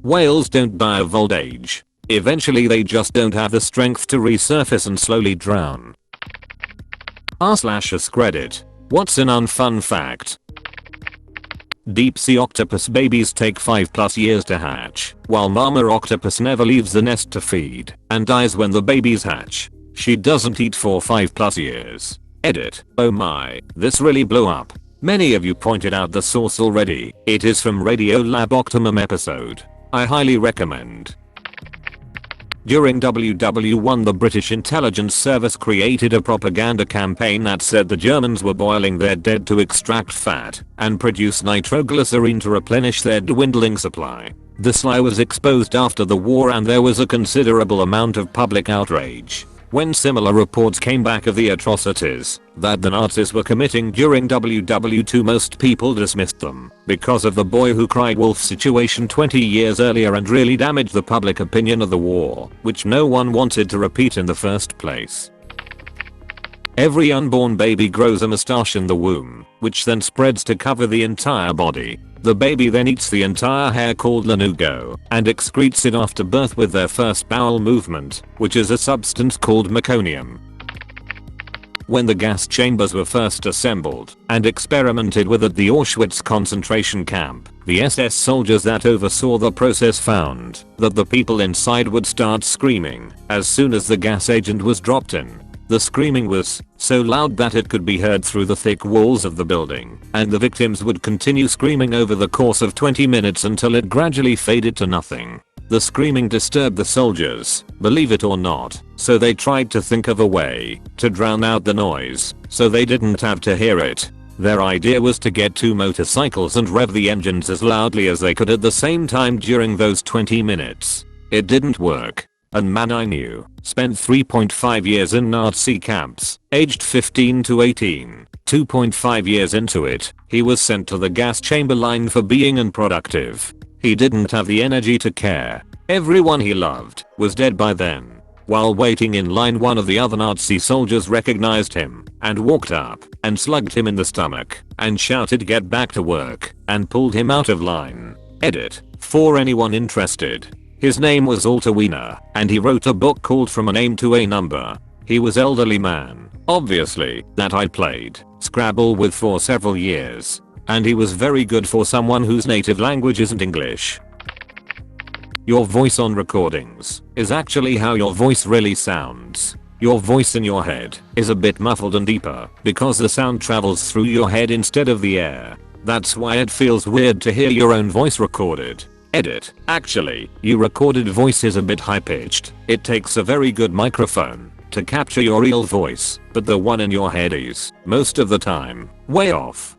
Whales don't die of old age. Eventually they just don't have the strength to resurface and slowly drown. r/AskReddit. What's an unfun fact? Deep sea octopus babies take 5+ years to hatch, while mama octopus never leaves the nest to feed and dies when the babies hatch. She doesn't eat for 5+ years. Edit. Oh my, this really blew up. Many of you pointed out the source already. It is from Radiolab Optimum episode. I highly recommend. During WW1 the British intelligence service created a propaganda campaign that said the Germans were boiling their dead to extract fat and produce nitroglycerine to replenish their dwindling supply. This lie was exposed after the war and there was a considerable amount of public outrage when similar reports came back of the atrocities that the Nazis were committing during WW2. Most people dismissed them because of the boy who cried wolf situation 20 years earlier and really damaged the public opinion of the war, which no one wanted to repeat in the first place. Every unborn baby grows a mustache in the womb, which then spreads to cover the entire body. The baby then eats the entire hair called lanugo and excretes it after birth with their first bowel movement, which is a substance called meconium. When the gas chambers were first assembled and experimented with at the Auschwitz concentration camp, the SS soldiers that oversaw the process found that the people inside would start screaming as soon as the gas agent was dropped in. The screaming was so loud that it could be heard through the thick walls of the building, and the victims would continue screaming over the course of 20 minutes until it gradually faded to nothing. The screaming disturbed the soldiers, believe it or not, so they tried to think of a way to drown out the noise so they didn't have to hear it. Their idea was to get 2 motorcycles and rev the engines as loudly as they could at the same time during those 20 minutes. It didn't work. A man I knew spent 3.5 years in Nazi camps, aged 15 to 18. 2.5 years into it, he was sent to the gas chamber line for being unproductive. He didn't have the energy to care. Everyone he loved was dead by then. While waiting in line, one of the other Nazi soldiers recognized him and walked up and slugged him in the stomach and shouted, "Get back to work," and pulled him out of line. Edit. For anyone interested, his name was Walter Wiener, and he wrote a book called From a Name to a Number. He was elderly man, obviously, that I played Scrabble with for several years. And he was very good for someone whose native language isn't English. Your voice on recordings is actually how your voice really sounds. Your voice in your head is a bit muffled and deeper because the sound travels through your head instead of the air. That's why it feels weird to hear your own voice recorded. Edit. Actually, your recorded voice is a bit high-pitched. It takes a very good microphone to capture your real voice, but the one in your head is, most of the time, way off.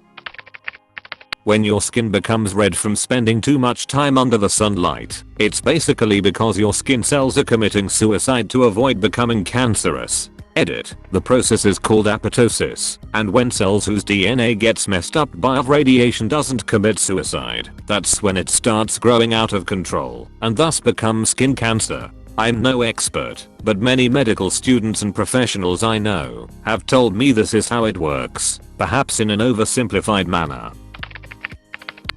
When your skin becomes red from spending too much time under the sunlight, it's basically because your skin cells are committing suicide to avoid becoming cancerous. Edit. The process is called apoptosis, and when cells whose DNA gets messed up by radiation doesn't commit suicide, that's when it starts growing out of control and thus becomes skin cancer. I'm no expert, but many medical students and professionals I know have told me this is how it works, perhaps in an oversimplified manner.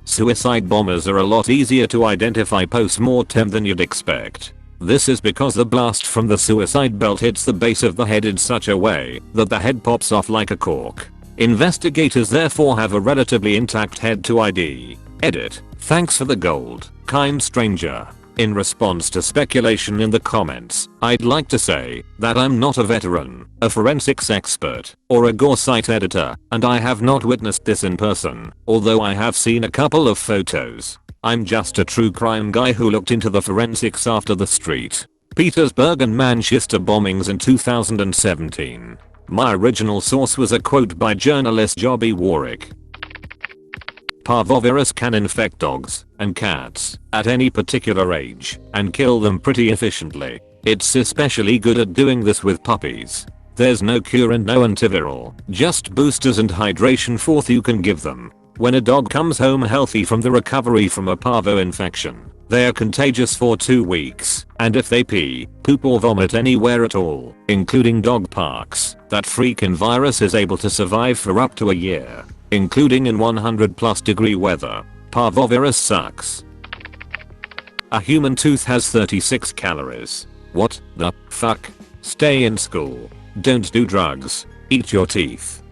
Suicide bombers are a lot easier to identify post-mortem than you'd expect. This is because the blast from the suicide belt hits the base of the head in such a way that the head pops off like a cork. Investigators therefore have a relatively intact head to ID. Edit. Thanks for the gold, kind stranger. In response to speculation in the comments, I'd like to say that I'm not a veteran, a forensics expert, or a gore site editor, and I have not witnessed this in person, although I have seen a couple of photos. I'm just a true crime guy who looked into the forensics after the St. Petersburg and Manchester bombings in 2017. My original source was a quote by journalist Jobby Warwick. Parvovirus can infect dogs and cats at any particular age and kill them pretty efficiently. It's especially good at doing this with puppies. There's no cure and no antiviral, just boosters and hydration forth you can give them. When a dog comes home healthy from the recovery from a parvo infection, they are contagious for 2 weeks, and if they pee, poop or vomit anywhere at all, including dog parks, that freaking virus is able to survive for up to a year, including in 100+ degree weather. Parvovirus sucks. A human tooth has 36 calories. What the fuck? Stay in school. Don't do drugs. Eat your teeth.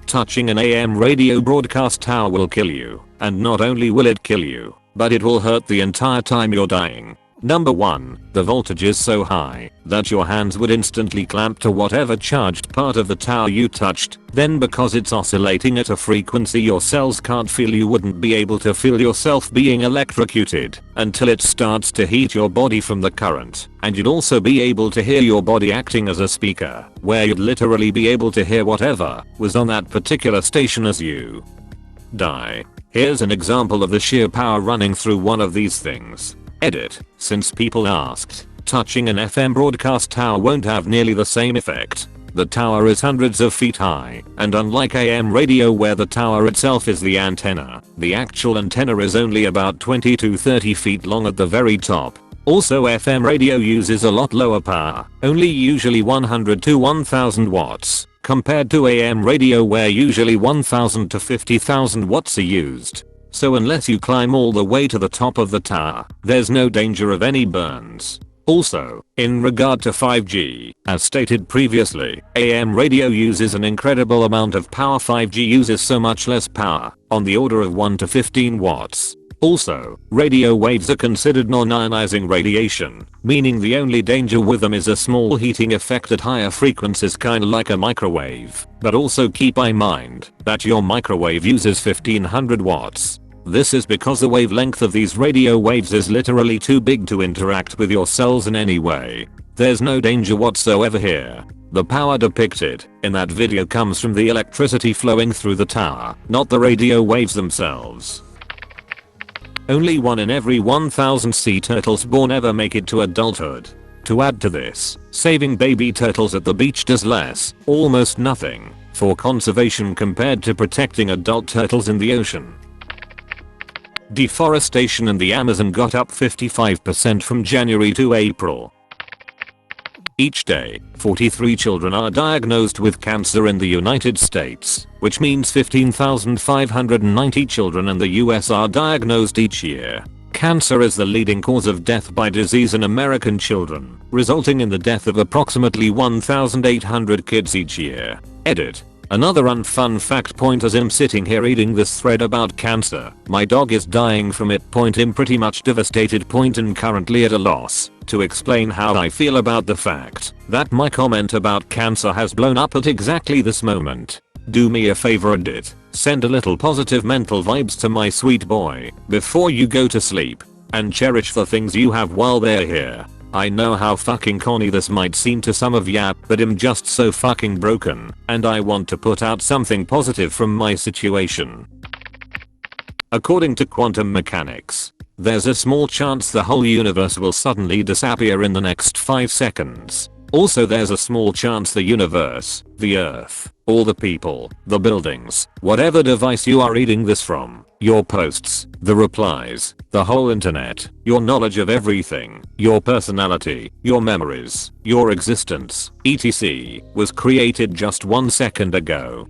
Touching an AM radio broadcast tower will kill you, and not only will it kill you, but it will hurt the entire time you're dying. Number 1. The voltage is so high that your hands would instantly clamp to whatever charged part of the tower you touched. Then because it's oscillating at a frequency your cells can't feel, you wouldn't be able to feel yourself being electrocuted until it starts to heat your body from the current. And you'd also be able to hear your body acting as a speaker, where you'd literally be able to hear whatever was on that particular station as you die. Here's an example of the sheer power running through one of these things. Edit. Since people asked, touching an FM broadcast tower won't have nearly the same effect. The tower is hundreds of feet high, and unlike AM radio where the tower itself is the antenna, the actual antenna is only about 20 to 30 feet long at the very top. Also, FM radio uses a lot lower power, only usually 100 to 1000 watts, compared to AM radio where usually 1000 to 50,000 watts are used. So unless you climb all the way to the top of the tower, there's no danger of any burns. Also, in regard to 5G, as stated previously, AM radio uses an incredible amount of power. 5G uses so much less power, on the order of 1 to 15 watts. Also, radio waves are considered non-ionizing radiation, meaning the only danger with them is a small heating effect at higher frequencies, kinda like a microwave. But also keep in mind that your microwave uses 1500 watts. This is because the wavelength of these radio waves is literally too big to interact with your cells in any way. There's no danger whatsoever here. The power depicted in that video comes from the electricity flowing through the tower, not the radio waves themselves. Only 1 in every 1000 sea turtles born ever make it to adulthood. To add to this, saving baby turtles at the beach does almost nothing, for conservation compared to protecting adult turtles in the ocean. Deforestation in the Amazon got up 55% from January to April. Each day, 43 children are diagnosed with cancer in the United States, which means 15,590 children in the US are diagnosed each year. Cancer is the leading cause of death by disease in American children, resulting in the death of approximately 1,800 kids each year. Edit. Another unfun fact point as I'm sitting here reading this thread about cancer. My dog is dying from it. I'm pretty much devastated. And currently at a loss to explain how I feel about the fact that my comment about cancer has blown up at exactly this moment. Do me a favor and send a little positive mental vibes to my sweet boy before you go to sleep, and cherish the things you have while they're here. I know how fucking corny this might seem to some of ya, but I'm just so fucking broken, and I want to put out something positive from my situation. According to quantum mechanics, there's a small chance the whole universe will suddenly disappear in the next 5 seconds. Also, there's a small chance the universe, the earth, all the people, the buildings, whatever device you are reading this from, your posts, the replies, the whole internet, your knowledge of everything, your personality, your memories, your existence, etc. was created just 1 second ago.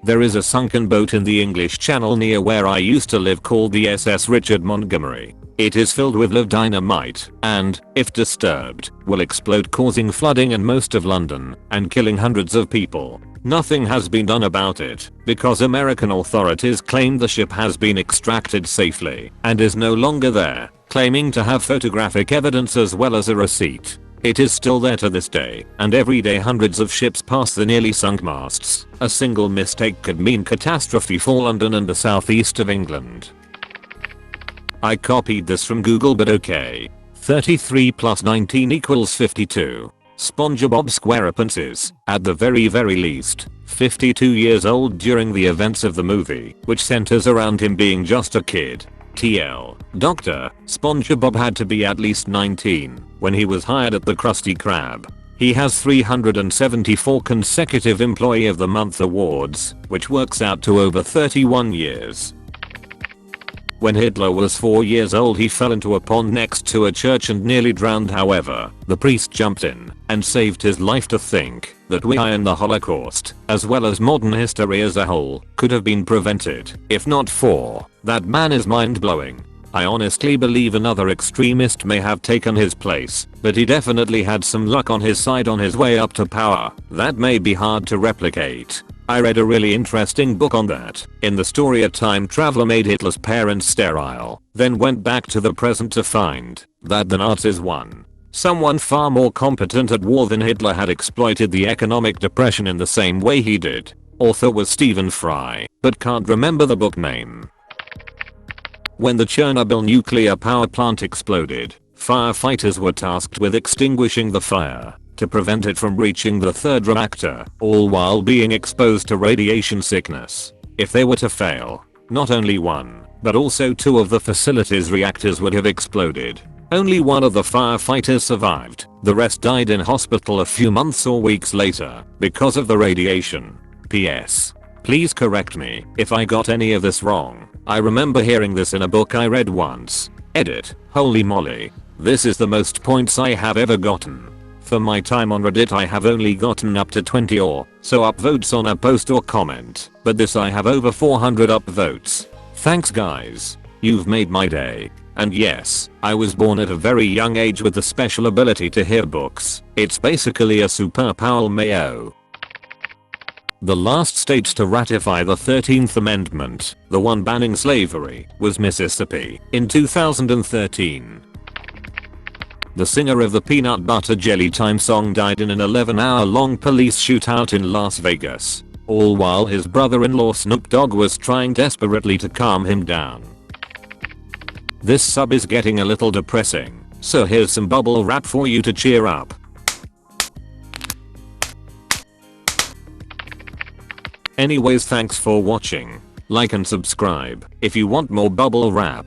There is a sunken boat in the English Channel near where I used to live called the SS Richard Montgomery. It is filled with live dynamite and, if disturbed, will explode, causing flooding in most of London and killing hundreds of people. Nothing has been done about it because American authorities claim the ship has been extracted safely and is no longer there, claiming to have photographic evidence as well as a receipt. It is still there to this day, and every day hundreds of ships pass the nearly sunk masts. A single mistake could mean catastrophe for London and the southeast of England. I copied this from Google, but okay. 33 plus 19 equals 52. SpongeBob SquarePants is, at the very least, 52 years old during the events of the movie, which centers around him being just a kid. TL. Dr. SpongeBob had to be at least 19 when he was hired at the Krusty Krab. He has 374 consecutive Employee of the Month awards, which works out to over 31 years. When Hitler was 4 years old, he fell into a pond next to a church and nearly drowned. However, the priest jumped in and saved his life. To think that we in the Holocaust, as well as modern history as a whole, could have been prevented if not for that man is mind-blowing. I honestly believe another extremist may have taken his place, but he definitely had some luck on his side on his way up to power. That may be hard to replicate. I read a really interesting book on that. In the story, a time traveler made Hitler's parents sterile, then went back to the present to find that the Nazis won. Someone far more competent at war than Hitler had exploited the economic depression in the same way he did. Author was Stephen Fry, but can't remember the book name. When the Chernobyl nuclear power plant exploded, firefighters were tasked with extinguishing the fire to prevent it from reaching the third reactor, all while being exposed to radiation sickness. If they were to fail, not only one, but also two of the facility's reactors would have exploded. Only one of the firefighters survived. The rest died in hospital a few months or weeks later because of the radiation. PS. Please correct me if I got any of this wrong. I remember hearing this in a book I read once. Edit. Holy moly. This is the most points I have ever gotten. For my time on Reddit I have only gotten up to 20 or so upvotes on a post or comment, but this I have over 400 upvotes. Thanks guys. You've made my day. And yes, I was born at a very young age with the special ability to hear books. It's basically a superpower mayo. The last state to ratify the 13th Amendment, the one banning slavery, was Mississippi in 2013. The singer of the Peanut Butter Jelly Time song died in an 11-hour-long police shootout in Las Vegas, all while his brother-in-law Snoop Dogg was trying desperately to calm him down. This sub is getting a little depressing, so here's some bubble wrap for you to cheer up. Anyways, thanks for watching. Like and subscribe if you want more bubble wrap.